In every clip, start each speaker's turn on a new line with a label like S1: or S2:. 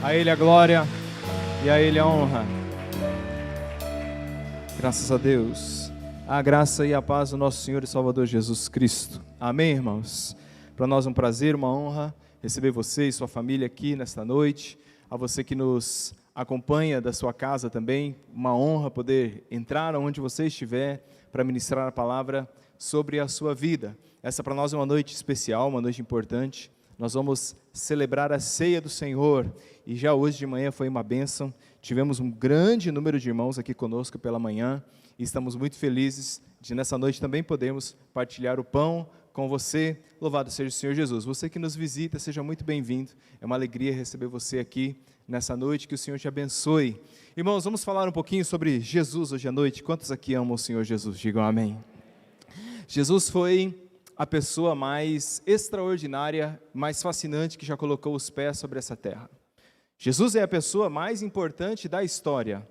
S1: A Ele a glória e a Ele a honra. Graças a Deus. A graça e a paz do nosso Senhor e Salvador Jesus Cristo. Amém, irmãos? Para nós é um prazer, uma honra receber você e sua família aqui nesta noite. A você que nos acompanha da sua casa também, uma honra poder entrar onde você estiver para ministrar a palavra sobre a sua vida. Essa para nós é uma noite especial, uma noite importante. Nós vamos celebrar a ceia do Senhor e já hoje de manhã foi uma bênção. Tivemos um grande número de irmãos aqui conosco pela manhã e estamos muito felizes de nessa noite também podermos partilhar o pão com você. Louvado seja o Senhor Jesus. Você que nos visita, seja muito bem-vindo. É uma alegria receber você aqui nessa noite, que o Senhor te abençoe. Irmãos, vamos falar um pouquinho sobre Jesus hoje à noite. Quantos aqui amam o Senhor Jesus? Digam amém. Jesus foi a pessoa mais extraordinária, mais fascinante que já colocou os pés sobre essa terra. Jesus é a pessoa mais importante da história.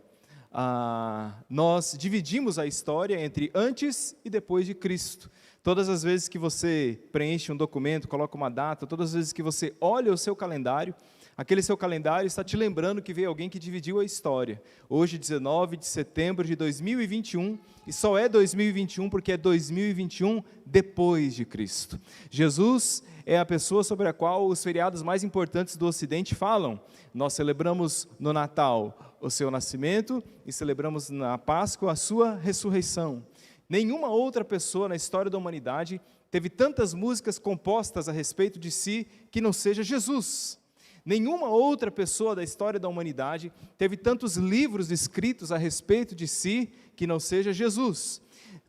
S1: Nós dividimos a história entre antes e depois de Cristo. Todas as vezes que você preenche um documento, coloca uma data, todas as vezes que você olha o seu calendário, aquele seu calendário está te lembrando que veio alguém que dividiu a história. Hoje, 19 de setembro de 2021, e só é 2021 porque é 2021 depois de Cristo. Jesus é a pessoa sobre a qual os feriados mais importantes do Ocidente falam. Nós celebramos no Natal o seu nascimento e celebramos na Páscoa a sua ressurreição. Nenhuma outra pessoa na história da humanidade teve tantas músicas compostas a respeito de si que não seja Jesus. Nenhuma outra pessoa da história da humanidade teve tantos livros escritos a respeito de si que não seja Jesus.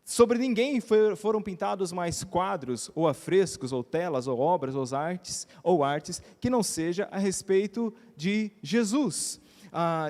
S1: Sobre ninguém foram pintados mais quadros, ou afrescos, ou telas, ou obras, ou artes, que não seja a respeito de Jesus.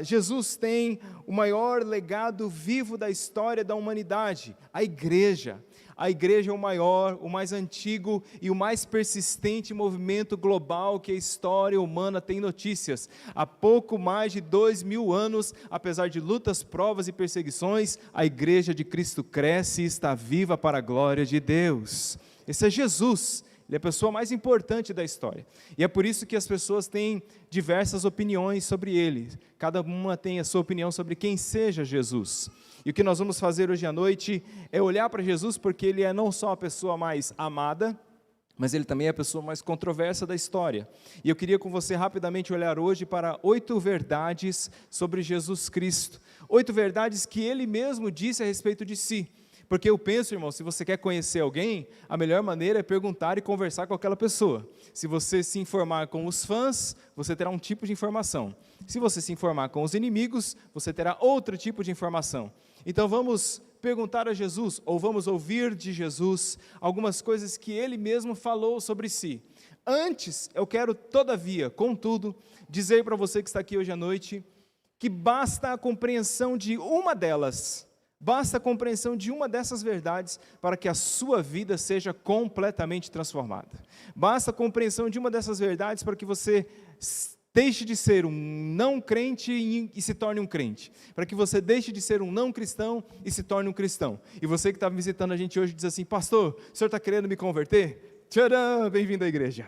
S1: Jesus tem o maior legado vivo da história da humanidade, a igreja. A igreja é o maior, o mais antigo e o mais persistente movimento global que a história humana tem notícias. Há pouco mais de 2000 anos, apesar de lutas, provas e perseguições, a igreja de Cristo cresce e está viva para a glória de Deus. Esse é Jesus. Ele é a pessoa mais importante da história. E é por isso que as pessoas têm diversas opiniões sobre ele. Cada uma tem a sua opinião sobre quem seja Jesus. E o que nós vamos fazer hoje à noite é olhar para Jesus, porque ele é não só a pessoa mais amada, mas ele também é a pessoa mais controversa da história. E eu queria com você rapidamente olhar hoje para 8 verdades sobre Jesus Cristo. 8 verdades que ele mesmo disse a respeito de si. Porque eu penso, irmão, se você quer conhecer alguém, a melhor maneira é perguntar e conversar com aquela pessoa. Se você se informar com os fãs, você terá um tipo de informação. Se você se informar com os inimigos, você terá outro tipo de informação. Então vamos perguntar a Jesus, ou vamos ouvir de Jesus, algumas coisas que ele mesmo falou sobre si. Antes, eu quero, todavia, contudo, dizer para você que está aqui hoje à noite, que basta a compreensão de uma delas. Basta a compreensão de uma dessas verdades para que a sua vida seja completamente transformada. Basta a compreensão de uma dessas verdades para que você deixe de ser um não crente e se torne um crente. Para que você deixe de ser um não cristão e se torne um cristão. E você que está visitando a gente hoje diz assim: pastor, o senhor está querendo me converter? Tcharam, bem-vindo à igreja.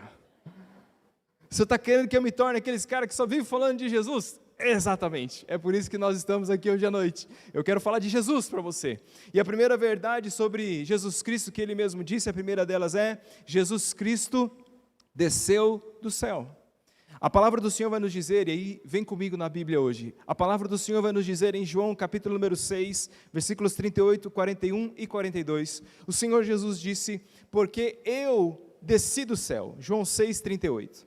S1: O senhor está querendo que eu me torne aqueles caras que só vivem falando de Jesus? Exatamente, é por isso que nós estamos aqui hoje à noite. Eu quero falar de Jesus para você. E a primeira verdade sobre Jesus Cristo que ele mesmo disse, a primeira delas é: Jesus Cristo desceu do céu. A palavra do Senhor vai nos dizer, e aí vem comigo na Bíblia hoje, a palavra do Senhor vai nos dizer em João capítulo número 6, versículos 38, 41 e 42, o Senhor Jesus disse: porque eu desci do céu, João 6, 38,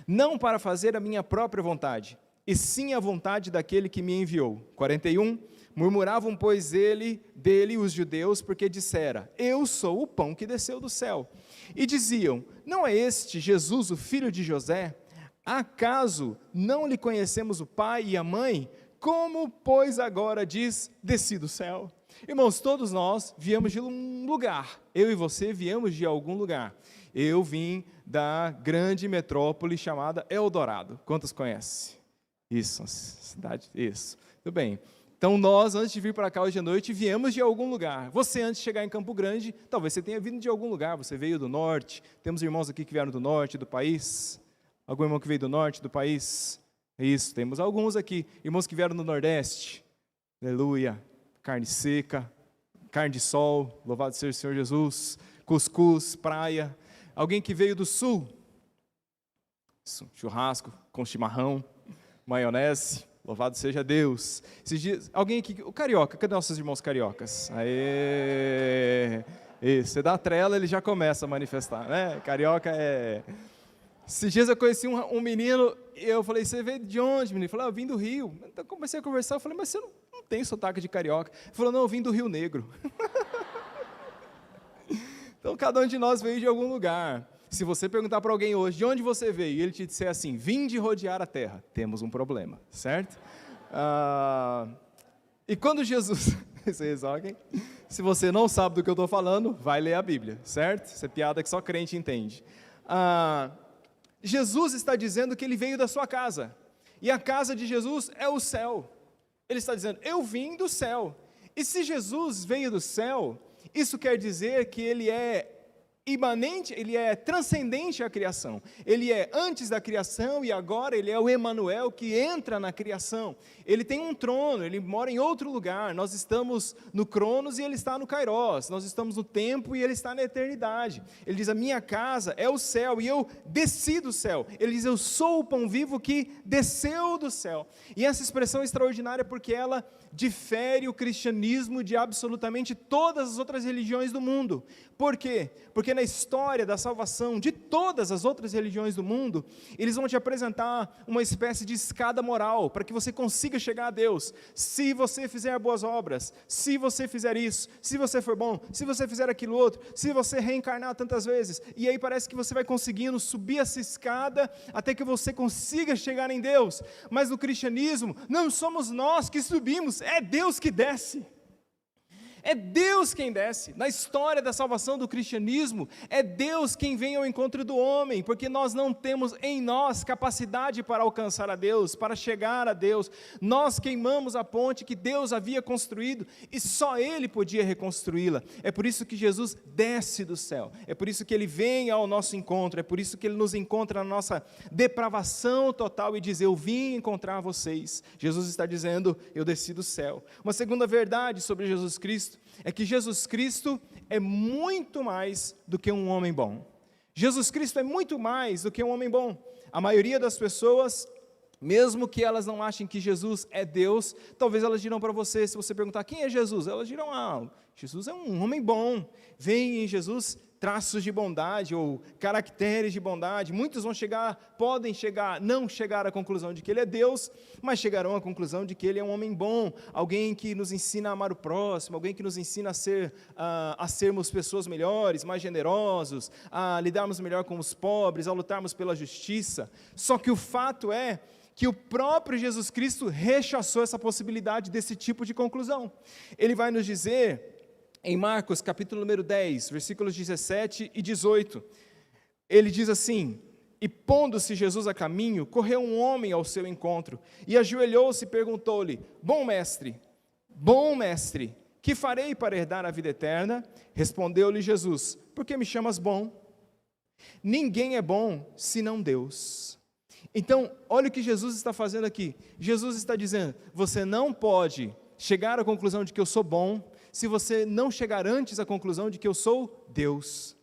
S1: não para fazer a minha própria vontade, e sim a vontade daquele que me enviou. 41, murmuravam, pois, dele os judeus, porque dissera: eu sou o pão que desceu do céu. E diziam: não é este Jesus, o filho de José? Acaso não lhe conhecemos o pai e a mãe? Como, pois, agora diz: desci do céu? Irmãos, todos nós viemos de um lugar. Eu e você viemos de algum lugar. Eu vim da grande metrópole chamada Eldorado. Quantos conhecem? Isso, cidade, isso. Tudo bem. Então nós, antes de vir para cá hoje à noite, viemos de algum lugar. Você, antes de chegar em Campo Grande, talvez você tenha vindo de algum lugar. Você veio do norte. Temos irmãos aqui que vieram do norte do país. Algum irmão que veio do norte do país? Isso, temos alguns aqui, irmãos que vieram do Nordeste, aleluia, carne seca, carne de sol, louvado seja o Senhor Jesus, cuscuz, praia, alguém que veio do Sul, churrasco com chimarrão, maionese, louvado seja Deus. Esses dias, alguém aqui, o carioca, cadê nossos irmãos cariocas? Aê! Isso, você dá a trela, ele já começa a manifestar, né? Carioca é... Esses dias eu conheci um menino, e eu falei, você veio de onde, menino? Ele falou, eu vim do Rio. Então comecei a conversar, eu falei, mas você não tem sotaque de carioca. Ele falou, não, eu vim do Rio Negro. Então cada um de nós veio de algum lugar. Se você perguntar para alguém hoje, de onde você veio? E ele te disser assim, vim de rodear a terra. Temos um problema, certo? E quando Jesus... Se você não sabe do que eu estou falando, vai ler a Bíblia, certo? Isso é piada que só crente entende. Jesus está dizendo que ele veio da sua casa, e a casa de Jesus é o céu. Ele está dizendo, eu vim do céu. E se Jesus veio do céu, isso quer dizer que ele é imanente, ele é transcendente à criação, ele é antes da criação e agora ele é o Emanuel que entra na criação, ele tem um trono, ele mora em outro lugar, nós estamos no Cronos e ele está no Kairos, nós estamos no tempo e ele está na eternidade. Ele diz, a minha casa é o céu e eu desci do céu. Ele diz, eu sou o pão vivo que desceu do céu. E essa expressão é extraordinária porque ela difere o cristianismo de absolutamente todas as outras religiões do mundo. Por quê? Porque na história da salvação de todas as outras religiões do mundo, eles vão te apresentar uma espécie de escada moral, para que você consiga chegar a Deus. Se você fizer boas obras, se você fizer isso, se você for bom, se você fizer aquilo outro, se você reencarnar tantas vezes, e aí parece que você vai conseguindo subir essa escada, até que você consiga chegar em Deus. Mas no cristianismo, não somos nós que subimos, é Deus que desce. É Deus quem desce. Na história da salvação do cristianismo, é Deus quem vem ao encontro do homem, porque nós não temos em nós capacidade para alcançar a Deus, para chegar a Deus. Nós queimamos a ponte que Deus havia construído e só Ele podia reconstruí-la. É por isso que Jesus desce do céu, é por isso que Ele vem ao nosso encontro, é por isso que Ele nos encontra na nossa depravação total e diz, eu vim encontrar vocês. Jesus está dizendo, eu desci do céu. Uma segunda verdade sobre Jesus Cristo, é que Jesus Cristo é muito mais do que um homem bom. Jesus Cristo é muito mais do que um homem bom. A maioria das pessoas, mesmo que elas não achem que Jesus é Deus, talvez elas dirão para você, se você perguntar quem é Jesus, elas dirão, Jesus é um homem bom. Vem em Jesus traços de bondade ou caracteres de bondade. Muitos podem não chegar à conclusão de que ele é Deus, mas chegarão à conclusão de que ele é um homem bom, alguém que nos ensina a amar o próximo, alguém que nos ensina a sermos pessoas melhores, mais generosos, a lidarmos melhor com os pobres, a lutarmos pela justiça. Só que o fato é que o próprio Jesus Cristo rechaçou essa possibilidade desse tipo de conclusão. Ele vai nos dizer em Marcos, capítulo número 10, versículos 17 e 18, ele diz assim, e pondo-se Jesus a caminho, correu um homem ao seu encontro, e ajoelhou-se e perguntou-lhe, bom mestre, que farei para herdar a vida eterna? Respondeu-lhe Jesus, por que me chamas bom? Ninguém é bom, senão Deus. Então, olha o que Jesus está fazendo aqui, Jesus está dizendo, você não pode chegar à conclusão de que eu sou bom, se você não chegar antes à conclusão de que eu sou Deus.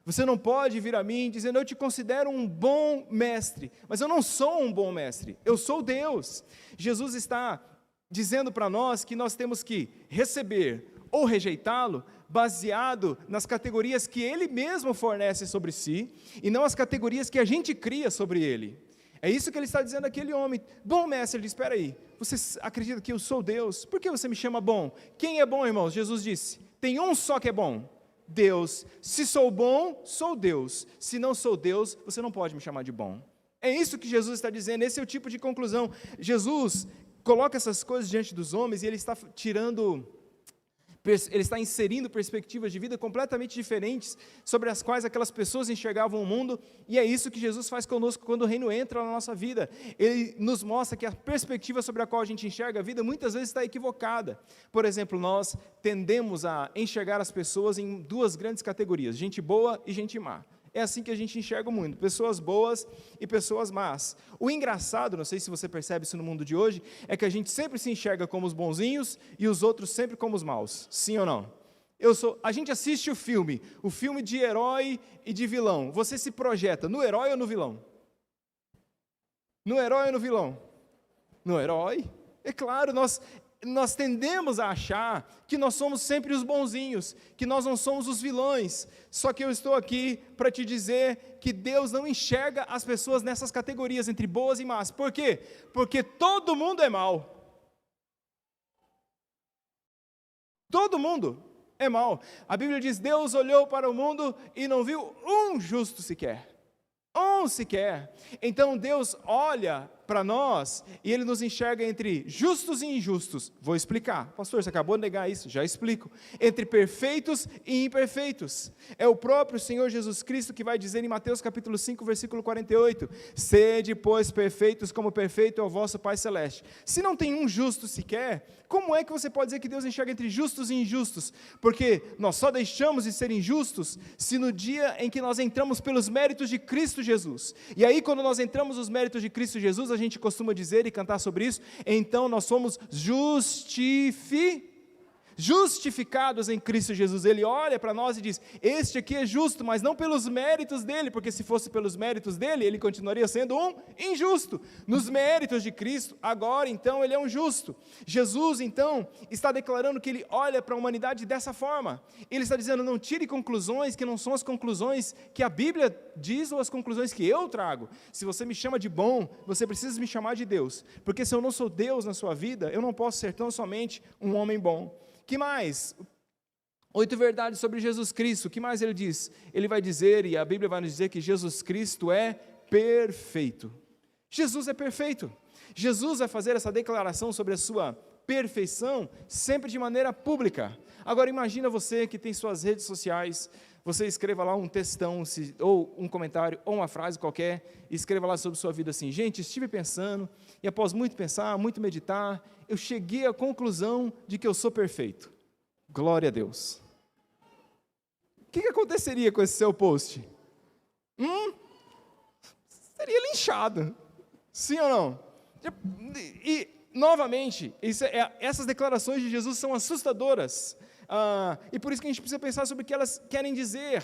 S1: Você não pode vir a mim dizendo, eu te considero um bom mestre, mas eu não sou um bom mestre, eu sou Deus. Jesus está dizendo para nós que nós temos que receber ou rejeitá-lo, baseado nas categorias que Ele mesmo fornece sobre si, e não as categorias que a gente cria sobre Ele. É isso que ele está dizendo àquele homem. Bom mestre, ele diz, espera aí, você acredita que eu sou Deus? Por que você me chama bom? Quem é bom, irmãos? Jesus disse, tem um só que é bom, Deus. Se sou bom, sou Deus. Se não sou Deus, você não pode me chamar de bom. É isso que Jesus está dizendo, esse é o tipo de conclusão. Jesus coloca essas coisas diante dos homens e ele está inserindo perspectivas de vida completamente diferentes, sobre as quais aquelas pessoas enxergavam o mundo, e é isso que Jesus faz conosco quando o reino entra na nossa vida. Ele nos mostra que a perspectiva sobre a qual a gente enxerga a vida, muitas vezes está equivocada. Por exemplo, nós tendemos a enxergar as pessoas em duas grandes categorias, gente boa e gente má. É assim que a gente enxerga o mundo, pessoas boas e pessoas más. O engraçado, não sei se você percebe isso no mundo de hoje, é que a gente sempre se enxerga como os bonzinhos e os outros sempre como os maus. Sim ou não? A gente assiste o filme de herói e de vilão. Você se projeta no herói ou no vilão? No herói ou no vilão? No herói. É claro, nós tendemos a achar que nós somos sempre os bonzinhos, que nós não somos os vilões. Só que eu estou aqui para te dizer que Deus não enxerga as pessoas nessas categorias entre boas e más. Por quê? Porque todo mundo é mau. Todo mundo é mau. A Bíblia diz: Deus olhou para o mundo e não viu um justo sequer. Um sequer. Então Deus olha para nós e Ele nos enxerga entre justos e injustos. Vou explicar. Pastor, você acabou de negar isso. Já explico. Entre perfeitos e imperfeitos. É o próprio Senhor Jesus Cristo que vai dizer em Mateus capítulo 5, versículo 48. Sede, pois, perfeitos como perfeito é o vosso Pai Celeste. Se não tem um justo sequer, como é que você pode dizer que Deus enxerga entre justos e injustos? Porque nós só deixamos de ser injustos se no dia em que nós entramos pelos méritos de Cristo Jesus. E aí, quando nós entramos nos méritos de Cristo Jesus, a gente costuma dizer e cantar sobre isso, então nós somos justificados em Cristo Jesus. Ele olha para nós e diz: este aqui é justo, mas não pelos méritos dele, porque se fosse pelos méritos dele, ele continuaria sendo um injusto. Nos méritos de Cristo, agora então ele é um justo. Jesus então está declarando que ele olha para a humanidade dessa forma. Ele está dizendo: não tire conclusões que não são as conclusões que a Bíblia diz ou as conclusões que eu trago. Se você me chama de bom, você precisa me chamar de Deus, porque se eu não sou Deus na sua vida, eu não posso ser tão somente um homem bom. Que mais? 8 verdades sobre Jesus Cristo. O que mais ele diz? Ele vai dizer, e a Bíblia vai nos dizer, que Jesus Cristo é perfeito. Jesus é perfeito. Jesus vai fazer essa declaração sobre a sua perfeição sempre de maneira pública. Agora imagina você que tem suas redes sociais, você escreva lá um textão, ou um comentário, ou uma frase qualquer, e escreva lá sobre sua vida assim: gente, estive pensando, e após muito pensar, muito meditar, eu cheguei à conclusão de que eu sou perfeito. Glória a Deus. O que aconteceria com esse seu post? Seria linchado. Sim ou não? E, novamente, essas declarações de Jesus são assustadoras. E por isso que a gente precisa pensar sobre o que elas querem dizer.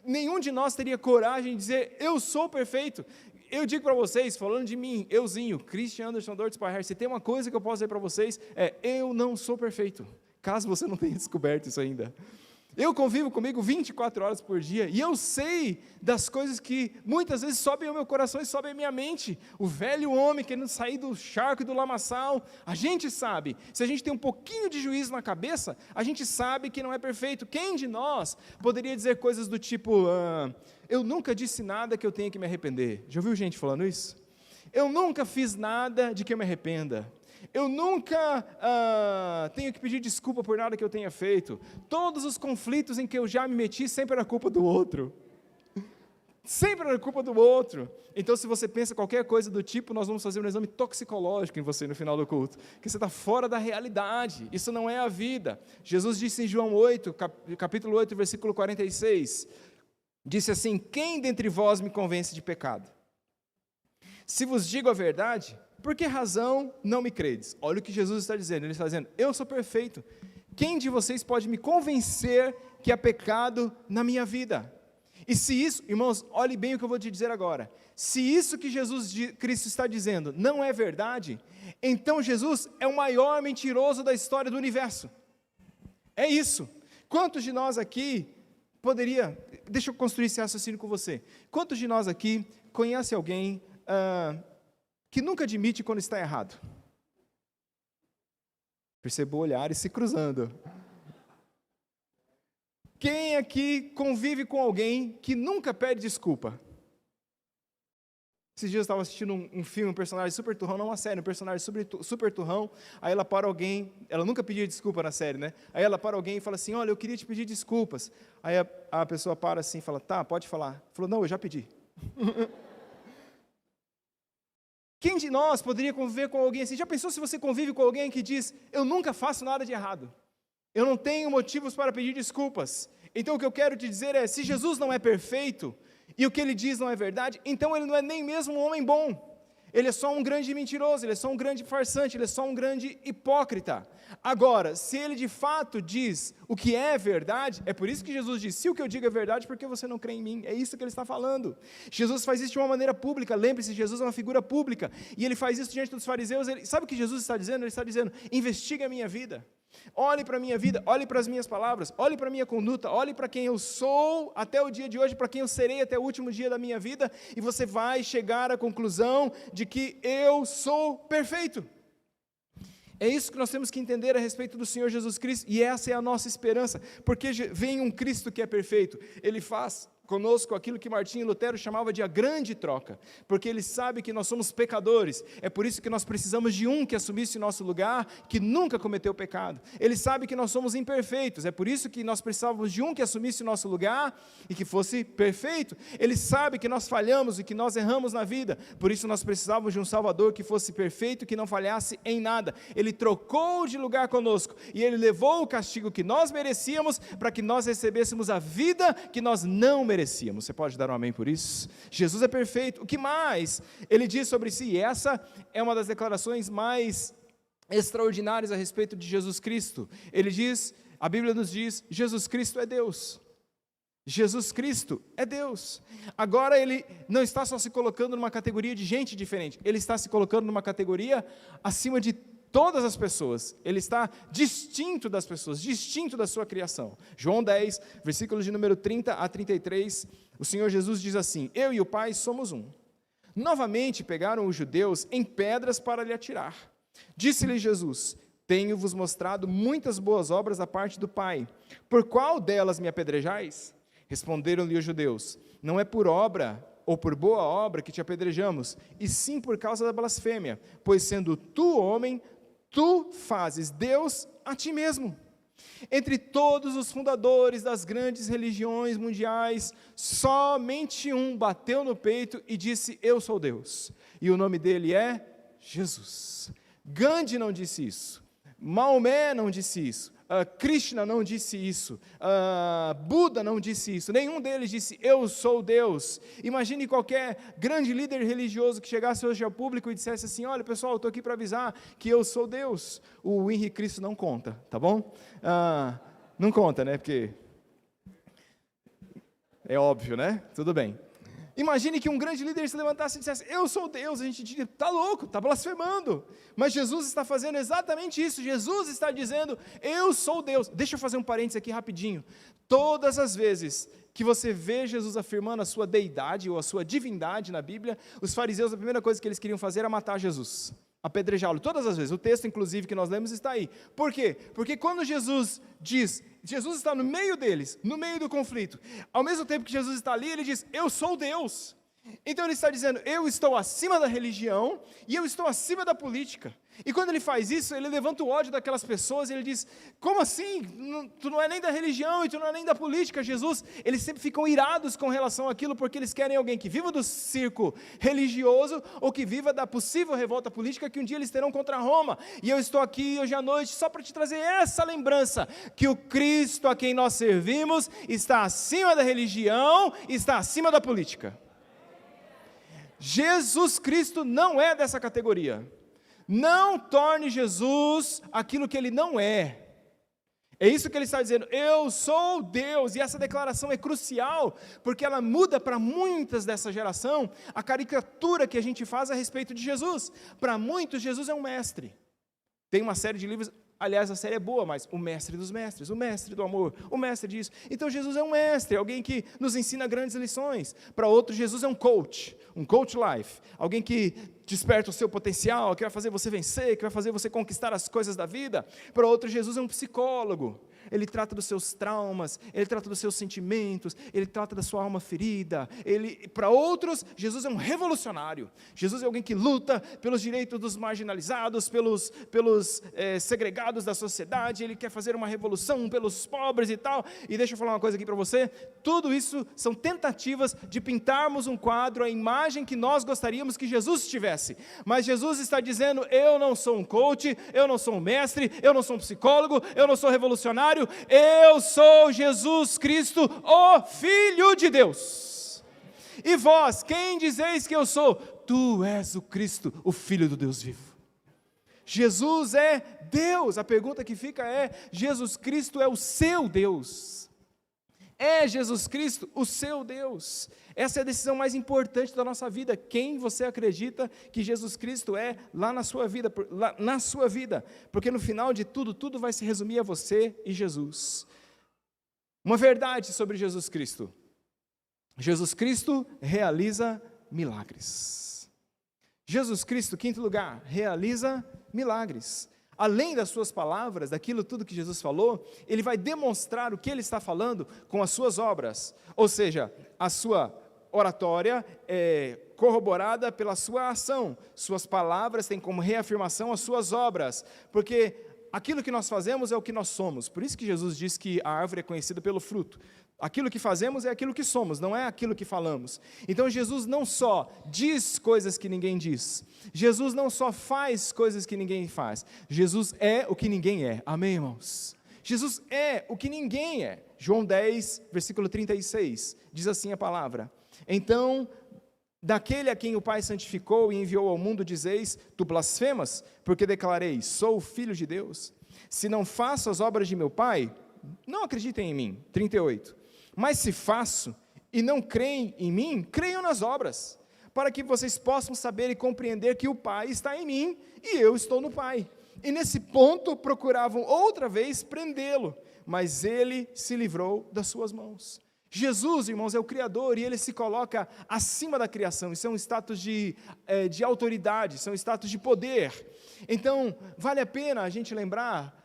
S1: Nenhum de nós teria coragem de dizer: eu sou perfeito. Eu digo para vocês, falando de mim, euzinho, Christian Anderson Dortz Parher, se tem uma coisa que eu posso dizer para vocês, eu não sou perfeito, caso você não tenha descoberto isso ainda. Eu convivo comigo 24 horas por dia, e eu sei das coisas que muitas vezes sobem ao meu coração e sobem à minha mente. O velho homem querendo sair do charco e do lamaçal, a gente sabe. Se a gente tem um pouquinho de juízo na cabeça, a gente sabe que não é perfeito. Quem de nós poderia dizer coisas do tipo: eu nunca disse nada que eu tenha que me arrepender? Já ouviu gente falando isso? Eu nunca fiz nada de que eu me arrependa. Eu nunca tenho que pedir desculpa por nada que eu tenha feito. Todos os conflitos em que eu já me meti, sempre era culpa do outro. Sempre era culpa do outro. Então, se você pensa qualquer coisa do tipo, nós vamos fazer um exame toxicológico em você no final do culto, que você está fora da realidade. Isso não é a vida. Jesus disse em João 8, capítulo 8, versículo 46, disse assim: quem dentre vós me convence de pecado? Se vos digo a verdade, por que razão não me credes? Olha o que Jesus está dizendo. Ele está dizendo: eu sou perfeito. Quem de vocês pode me convencer que há pecado na minha vida? E se isso, irmãos, olhe bem o que eu vou te dizer agora. Se isso que Jesus Cristo está dizendo não é verdade, então Jesus é o maior mentiroso da história do universo. É isso. Quantos de nós aqui deixa eu construir esse raciocínio com você. Quantos de nós aqui conhece alguém que nunca admite quando está errado? Percebo olhares se cruzando. Quem aqui convive com alguém que nunca pede desculpa? Esses dias eu estava assistindo um filme, um personagem super turrão, não uma série, um personagem super turrão, aí ela para alguém, ela nunca pedia desculpa na série, né? Aí ela para alguém e fala assim: olha, eu queria te pedir desculpas. Aí a pessoa para assim e fala: tá, pode falar. Falou: não, eu já pedi. Quem de nós poderia conviver com alguém assim? Já pensou se você convive com alguém que diz: eu nunca faço nada de errado, eu não tenho motivos para pedir desculpas? Então o que eu quero te dizer é: se Jesus não é perfeito, e o que ele diz não é verdade, então ele não é nem mesmo um homem bom. Ele é só um grande mentiroso, ele é só um grande farsante, ele é só um grande hipócrita. Agora, se ele de fato diz o que é verdade, é por isso que Jesus diz, se o que eu digo é verdade, por que você não crê em mim? É isso que ele está falando. Jesus faz isso de uma maneira pública, lembre-se, Jesus é uma figura pública, e ele faz isso diante dos fariseus. Sabe o que Jesus está dizendo? Ele está dizendo, investigue a minha vida. Olhe para a minha vida, olhe para as minhas palavras, olhe para a minha conduta, olhe para quem eu sou até o dia de hoje, para quem eu serei até o último dia da minha vida, e você vai chegar à conclusão de que eu sou perfeito. É isso que nós temos que entender a respeito do Senhor Jesus Cristo, e essa é a nossa esperança, porque vem um Cristo que é perfeito, ele faz conosco aquilo que Martinho Lutero chamava de a grande troca, porque ele sabe que nós somos pecadores, é por isso que nós precisamos de um que assumisse nosso lugar, que nunca cometeu pecado. Ele sabe que nós somos imperfeitos, é por isso que nós precisávamos de um que assumisse nosso lugar e que fosse perfeito. Ele sabe que nós falhamos e que nós erramos na vida, por isso nós precisávamos de um Salvador que fosse perfeito, que não falhasse em nada. Ele trocou de lugar conosco e ele levou o castigo que nós merecíamos para que nós recebêssemos a vida que nós não merecíamos. Você pode dar um amém por isso? Jesus é perfeito. O que mais ele diz sobre si? E essa é uma das declarações mais extraordinárias a respeito de Jesus Cristo. Ele diz, a Bíblia nos diz, Jesus Cristo é Deus. Jesus Cristo é Deus. Agora ele não está só se colocando numa categoria de gente diferente, ele está se colocando numa categoria acima de todas as pessoas, ele está distinto das pessoas, distinto da sua criação. João 10, versículos de número 30 a 33, o Senhor Jesus diz assim, eu e o Pai somos um. Novamente pegaram os judeus em pedras para lhe atirar. Disse-lhe Jesus, tenho-vos mostrado muitas boas obras da parte do Pai, por qual delas me apedrejais? Responderam-lhe os judeus, não é por obra ou por boa obra que te apedrejamos, e sim por causa da blasfêmia, pois sendo tu homem, tu fazes Deus a ti mesmo. Entre todos os fundadores das grandes religiões mundiais, somente um bateu no peito e disse, eu sou Deus, e o nome dele é Jesus. Gandhi não disse isso, Maomé não disse isso, Krishna não disse isso, Buda não disse isso, nenhum deles disse, eu sou Deus. Imagine qualquer grande líder religioso que chegasse hoje ao público e dissesse assim, olha pessoal, eu estou aqui para avisar que eu sou Deus. O Henrique Cristo não conta, tá bom? Não conta, né, porque é óbvio, né? Tudo bem. Imagine que um grande líder se levantasse e dissesse, eu sou Deus, a gente diria, está louco, está blasfemando, mas Jesus está fazendo exatamente isso, Jesus está dizendo, eu sou Deus. Deixa eu fazer um parênteses aqui rapidinho, todas as vezes que você vê Jesus afirmando a sua deidade ou a sua divindade na Bíblia, os fariseus, a primeira coisa que eles queriam fazer era matar Jesus, apedrejá-lo, todas as vezes, o texto inclusive que nós lemos está aí. Por quê? Porque quando Jesus diz, Jesus está no meio deles, no meio do conflito, ao mesmo tempo que Jesus está ali, ele diz, eu sou Deus. Então ele está dizendo, eu estou acima da religião e eu estou acima da política. E quando ele faz isso, ele levanta o ódio daquelas pessoas e ele diz, como assim? Tu não é nem da religião e tu não é nem da política, Jesus. Eles sempre ficam irados com relação àquilo porque eles querem alguém que viva do circo religioso ou que viva da possível revolta política que um dia eles terão contra Roma. E eu estou aqui hoje à noite só para te trazer essa lembrança, que o Cristo a quem nós servimos está acima da religião e está acima da política. Jesus Cristo não é dessa categoria. Não torne Jesus aquilo que ele não é. É isso que ele está dizendo, eu sou Deus, e essa declaração é crucial, porque ela muda para muitas dessa geração a caricatura que a gente faz a respeito de Jesus. Para muitos, Jesus é um mestre. Tem uma série de livros, aliás, a série é boa, mas o mestre dos mestres, o mestre do amor, o mestre disso. Então Jesus é um mestre, alguém que nos ensina grandes lições. Para outros, Jesus é um coach life, alguém que desperta o seu potencial, que vai fazer você vencer, que vai fazer você conquistar as coisas da vida. Para outros, Jesus é um psicólogo. Ele trata dos seus traumas, ele trata dos seus sentimentos, ele trata da sua alma ferida. Para outros, Jesus é um revolucionário. Jesus é alguém que luta pelos direitos dos marginalizados, pelos segregados da sociedade. Ele quer fazer uma revolução pelos pobres e tal. E deixa eu falar uma coisa aqui para você. Tudo isso são tentativas de pintarmos um quadro, a imagem que nós gostaríamos que Jesus tivesse. Mas Jesus está dizendo, eu não sou um coach, eu não sou um mestre, eu não sou um psicólogo, eu não sou revolucionário, eu sou Jesus Cristo, o Filho de Deus. E vós, quem dizeis que eu sou? Tu és o Cristo, o Filho do Deus vivo. Jesus é Deus. A pergunta que fica é: Jesus Cristo é o seu Deus? É Jesus Cristo o seu Deus? Essa é a decisão mais importante da nossa vida. Quem você acredita que Jesus Cristo é lá na sua vida? Porque no final de tudo, tudo vai se resumir a você e Jesus. Uma verdade sobre Jesus Cristo: Jesus Cristo realiza milagres. Jesus Cristo, quinto lugar, realiza milagres. Além das suas palavras, daquilo tudo que Jesus falou, ele vai demonstrar o que ele está falando com as suas obras. Ou seja, a sua oratória é corroborada pela sua ação. Suas palavras têm como reafirmação as suas obras. Porque aquilo que nós fazemos é o que nós somos. Por isso que Jesus diz que a árvore é conhecida pelo fruto. Aquilo que fazemos é aquilo que somos, não é aquilo que falamos. Então Jesus não só diz coisas que ninguém diz, Jesus não só faz coisas que ninguém faz, Jesus é o que ninguém é. Amém, irmãos? Jesus é o que ninguém é. João 10, versículo 36, diz assim a palavra: então, daquele a quem o Pai santificou e enviou ao mundo, dizeis: tu blasfemas, porque declarei, sou o Filho de Deus. Se não faço as obras de meu Pai, não acreditem em mim. 38. Mas se faço e não creem em mim, creiam nas obras, para que vocês possam saber e compreender que o Pai está em mim e eu estou no Pai. E nesse ponto procuravam outra vez prendê-lo, mas ele se livrou das suas mãos. Jesus, irmãos, é o Criador e ele se coloca acima da criação. Isso é um status de autoridade, isso é um status de poder. Então, vale a pena a gente lembrar,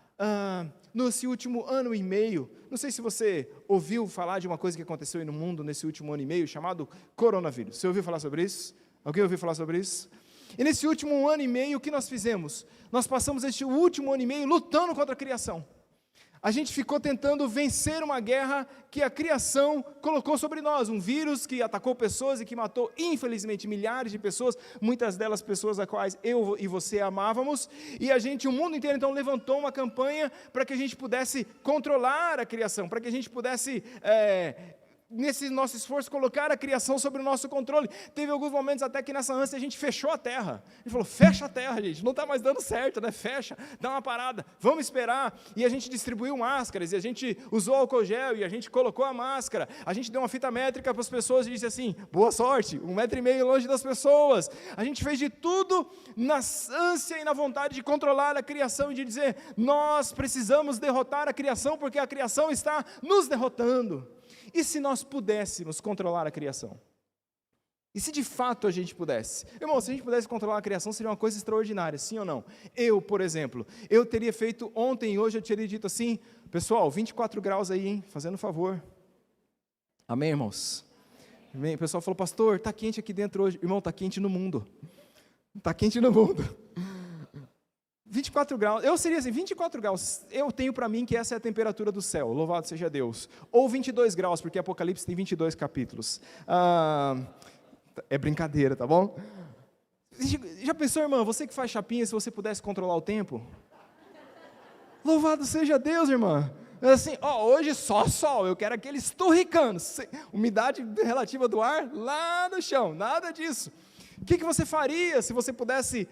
S1: nesse último ano e meio, não sei se você ouviu falar de uma coisa que aconteceu aí no mundo nesse último ano e meio, chamado coronavírus. Você ouviu falar sobre isso? Alguém ouviu falar sobre isso? E nesse último ano e meio, o que nós fizemos? Nós passamos este último ano e meio lutando contra a criação. A gente ficou tentando vencer uma guerra que a criação colocou sobre nós, um vírus que atacou pessoas e que matou, infelizmente, milhares de pessoas, muitas delas pessoas a quais eu e você amávamos, e o mundo inteiro então levantou uma campanha para que a gente pudesse controlar a criação, para que a gente pudesse, nesse nosso esforço, colocar a criação sobre o nosso controle. Teve alguns momentos até que nessa ânsia a gente fechou a terra. A gente falou: fecha a terra, gente, não está mais dando certo, né? Fecha, dá uma parada, vamos esperar. E a gente distribuiu máscaras, e a gente usou álcool gel, e a gente colocou a máscara. A gente deu uma fita métrica para as pessoas e disse assim: boa sorte, 1,5 metro longe das pessoas. A gente fez de tudo na ânsia e na vontade de controlar a criação e de dizer: nós precisamos derrotar a criação, porque a criação está nos derrotando. E se nós pudéssemos controlar a criação? E se de fato a gente pudesse? Irmão, se a gente pudesse controlar a criação, seria uma coisa extraordinária, sim ou não? Eu, por exemplo, eu teria feito ontem e hoje, eu teria dito assim: pessoal, 24 graus aí, hein? Fazendo um favor. Amém, irmãos? Amém? O pessoal falou: pastor, está quente aqui dentro hoje. Irmão, está quente no mundo. Está quente no mundo. 24 graus, eu seria assim, 24 graus, eu tenho para mim que essa é a temperatura do céu, louvado seja Deus. Ou 22 graus, porque Apocalipse tem 22 capítulos. É brincadeira, tá bom? Já pensou, irmã, você que faz chapinha, se você pudesse controlar o tempo? Louvado seja Deus, irmã. Assim, hoje só sol, eu quero aqueles turricanos, umidade relativa do ar lá no chão, nada disso. O que você faria se você pudesse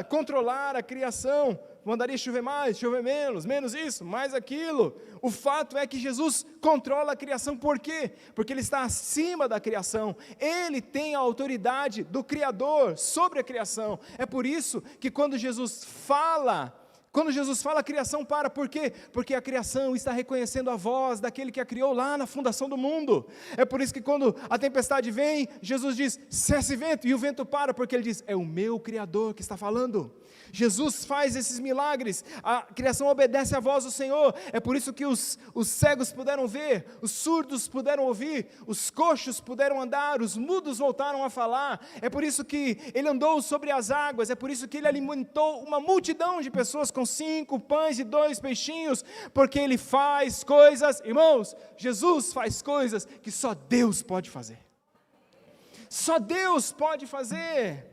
S1: controlar a criação? Mandaria chover mais, chover menos, menos isso, mais aquilo. O fato é que Jesus controla a criação. Por quê? Porque Ele está acima da criação. Ele tem a autoridade do Criador sobre a criação. É por isso que quando Jesus fala, a criação para. Por quê? Porque a criação está reconhecendo a voz daquele que a criou lá na fundação do mundo. É por isso que quando a tempestade vem, Jesus diz: cesse vento, e o vento para, porque Ele diz: é o meu Criador que está falando. Jesus faz esses milagres, a criação obedece à voz do Senhor. É por isso que os cegos puderam ver, os surdos puderam ouvir, os coxos puderam andar, os mudos voltaram a falar. É por isso que Ele andou sobre as águas, é por isso que Ele alimentou uma multidão de pessoas com 5 pães e 2 peixinhos, porque Ele faz coisas, irmãos, Jesus faz coisas que só Deus pode fazer. Só Deus pode fazer.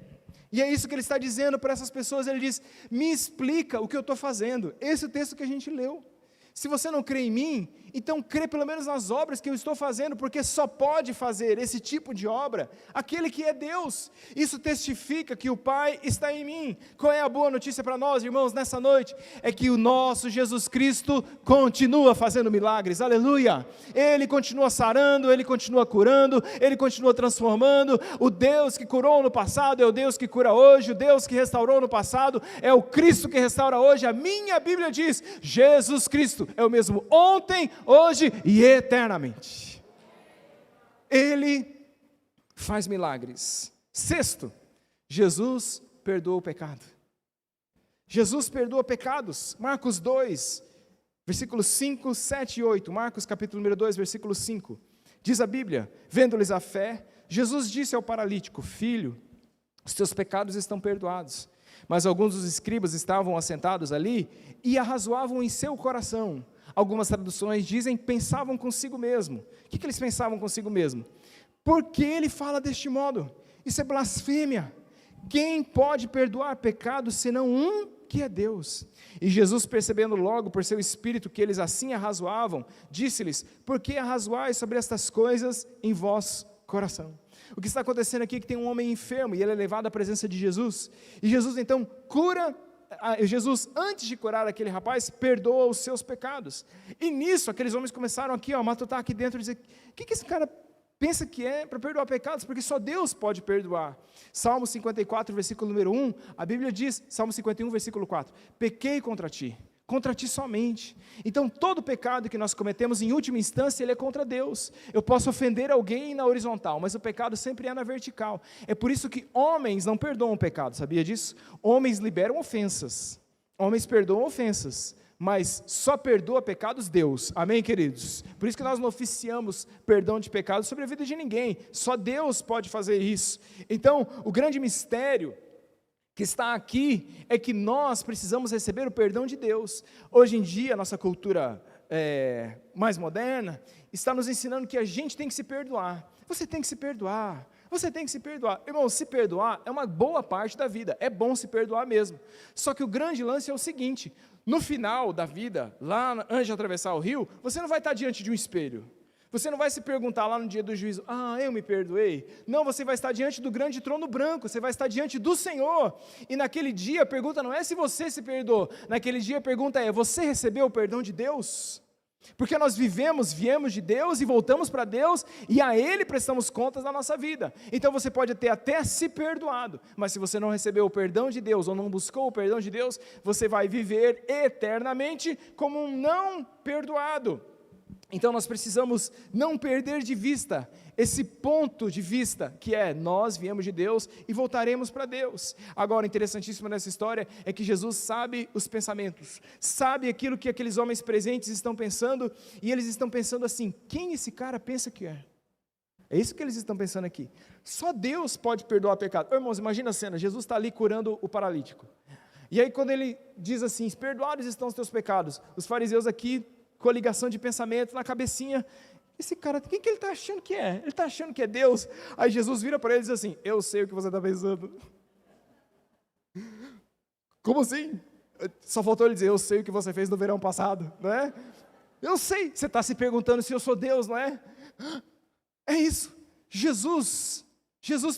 S1: E é isso que Ele está dizendo para essas pessoas. Ele diz: me explica o que eu estou fazendo. Esse é o texto que a gente leu. Se você não crê em mim, então crê pelo menos nas obras que eu estou fazendo, porque só pode fazer esse tipo de obra aquele que é Deus. Isso testifica que o Pai está em mim. Qual é a boa notícia para nós, irmãos, nessa noite? É que o nosso Jesus Cristo continua fazendo milagres, aleluia! Ele continua sarando, Ele continua curando, Ele continua transformando. O Deus que curou no passado é o Deus que cura hoje, o Deus que restaurou no passado é o Cristo que restaura hoje. A minha Bíblia diz, Jesus Cristo é o mesmo ontem, hoje e eternamente. Ele faz milagres. Sexto, Jesus perdoa o pecado. Jesus perdoa pecados. Marcos 2, versículos 5, 7 e 8. Marcos capítulo número 2, versículo 5. Diz a Bíblia, vendo-lhes a fé, Jesus disse ao paralítico, filho, os teus pecados estão perdoados. Mas alguns dos escribas estavam assentados ali e arrazoavam em seu coração. Algumas traduções dizem, pensavam consigo mesmo. O que eles pensavam consigo mesmo? Por que ele fala deste modo? Isso é blasfêmia. Quem pode perdoar pecados senão um que é Deus? E Jesus, percebendo logo por seu espírito que eles assim arrazoavam, disse-lhes, por que arrazoais sobre estas coisas em vosso coração? O que está acontecendo aqui é que tem um homem enfermo e ele é levado à presença de Jesus. E Jesus então cura. Jesus, antes de curar aquele rapaz, perdoa os seus pecados. E nisso, aqueles homens começaram aqui, matutar aqui dentro, e dizer, o que esse cara pensa que é para perdoar pecados? Porque só Deus pode perdoar. Salmo 54, versículo número 1, a Bíblia diz, Salmo 51, versículo 4, pequei contra ti somente. Então, todo pecado que nós cometemos, em última instância, ele é contra Deus. Eu posso ofender alguém na horizontal, mas o pecado sempre é na vertical. É por isso que homens não perdoam o pecado, sabia disso? Homens liberam ofensas, homens perdoam ofensas, mas só perdoa pecados Deus, amém, queridos? Por isso que nós não oficiamos perdão de pecados sobre a vida de ninguém, só Deus pode fazer isso. Então, o grande mistério que está aqui é que nós precisamos receber o perdão de Deus. Hoje em dia, a nossa cultura mais moderna está nos ensinando que a gente tem que se perdoar. Você tem que se perdoar. Você tem que se perdoar. Irmão, se perdoar é uma boa parte da vida. É bom se perdoar mesmo. Só que o grande lance é o seguinte, no final da vida, lá antes de atravessar o rio, você não vai estar diante de um espelho. Você não vai se perguntar lá no dia do juízo, eu me perdoei? Não, você vai estar diante do grande trono branco, você vai estar diante do Senhor, e naquele dia a pergunta não é se você se perdoou, naquele dia a pergunta é, você recebeu o perdão de Deus? Porque nós viemos de Deus e voltamos para Deus, e a Ele prestamos contas da nossa vida. Então você pode ter até se perdoado, mas se você não recebeu o perdão de Deus, ou não buscou o perdão de Deus, você vai viver eternamente como um não perdoado. Então nós precisamos não perder de vista esse ponto de vista, que é, nós viemos de Deus e voltaremos para Deus. Agora, interessantíssimo nessa história, é que Jesus sabe os pensamentos, sabe aquilo que aqueles homens presentes estão pensando, e eles estão pensando assim, quem esse cara pensa que é? É isso que eles estão pensando aqui. Só Deus pode perdoar pecado. Irmãos, imagina a cena, Jesus está ali curando o paralítico, e aí quando ele diz assim, perdoados estão os teus pecados, os fariseus aqui, coligação de pensamento na cabecinha, esse cara, quem que ele está achando que é? Ele está achando que é Deus? Aí Jesus vira para ele e diz assim, eu sei o que você está pensando. Como assim? Só faltou ele dizer, eu sei o que você fez no verão passado, não é? Eu sei, você está se perguntando se eu sou Deus, não é? É isso, Jesus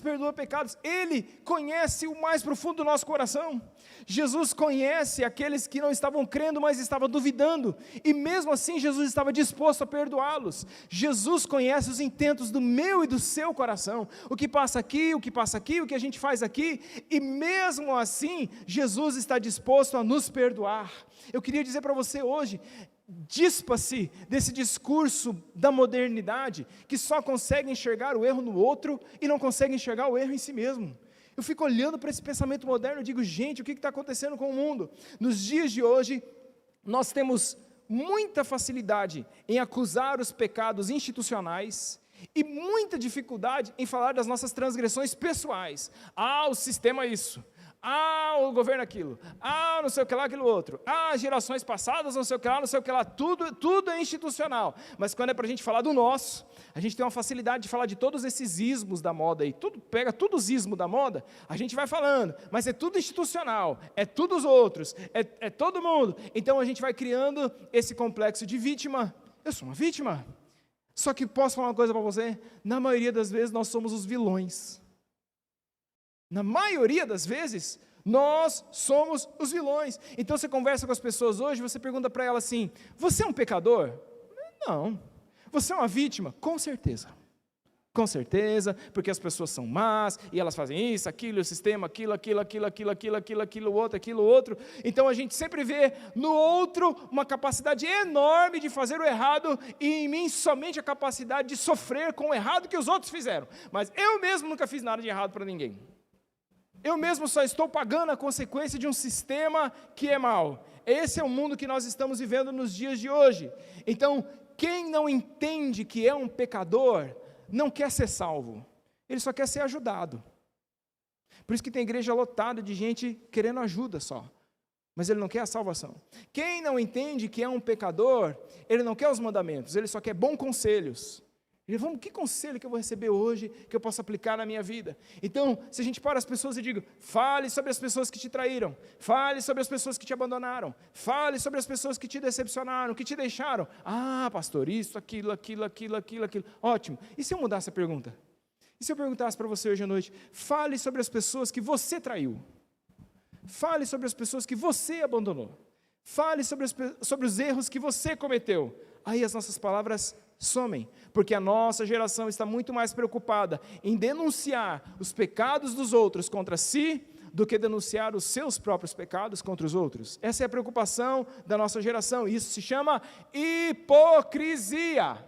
S1: perdoa pecados, Ele conhece o mais profundo do nosso coração. Jesus conhece aqueles que não estavam crendo, mas estavam duvidando, e mesmo assim Jesus estava disposto a perdoá-los. Jesus conhece os intentos do meu e do seu coração, o que passa aqui, o que a gente faz aqui, e mesmo assim Jesus está disposto a nos perdoar. Eu queria dizer para você hoje, dispa-se desse discurso da modernidade, que só consegue enxergar o erro no outro, e não consegue enxergar o erro em si mesmo. Eu fico olhando para esse pensamento moderno e digo, gente, o que está acontecendo com o mundo? Nos dias de hoje, nós temos muita facilidade em acusar os pecados institucionais, e muita dificuldade em falar das nossas transgressões pessoais. O sistema é isso. o governo aquilo, não sei o que lá, aquilo outro, gerações passadas, não sei o que lá, não sei o que lá, tudo é institucional, mas quando é para a gente falar do nosso, a gente tem uma facilidade de falar de todos esses ismos da moda aí, pega todos os ismos da moda, a gente vai falando, mas é tudo institucional, é tudo os outros, é todo mundo, então a gente vai criando esse complexo de vítima. Eu sou uma vítima, só que posso falar uma coisa para você, na maioria das vezes nós somos os vilões. Na maioria das vezes, nós somos os vilões. Então você conversa com as pessoas hoje, você pergunta para elas assim, você é um pecador? Não. Você é uma vítima? Com certeza. Com certeza, porque as pessoas são más, e elas fazem isso, aquilo, o sistema, aquilo, outro. Então a gente sempre vê no outro uma capacidade enorme de fazer o errado, e em mim somente a capacidade de sofrer com o errado que os outros fizeram. Mas eu mesmo nunca fiz nada de errado para ninguém. Eu mesmo só estou pagando a consequência de um sistema que é mau. Esse é o mundo que nós estamos vivendo nos dias de hoje. Então, quem não entende que é um pecador, não quer ser salvo. Ele só quer ser ajudado. Por isso que tem igreja lotada de gente querendo ajuda só. Mas ele não quer a salvação. Quem não entende que é um pecador, ele não quer os mandamentos, ele só quer bons conselhos. Ele fala, que conselho que eu vou receber hoje, que eu posso aplicar na minha vida? Então, se a gente para as pessoas e diga, fale sobre as pessoas que te traíram, fale sobre as pessoas que te abandonaram, fale sobre as pessoas que te decepcionaram, que te deixaram. Pastor, isso, aquilo. Ótimo. E se eu mudasse a pergunta? E se eu perguntasse para você hoje à noite, fale sobre as pessoas que você traiu, fale sobre as pessoas que você abandonou, fale sobre os erros que você cometeu. Aí as nossas palavras somem, porque a nossa geração está muito mais preocupada em denunciar os pecados dos outros contra si, do que denunciar os seus próprios pecados contra os outros. Essa é a preocupação da nossa geração, e isso se chama hipocrisia.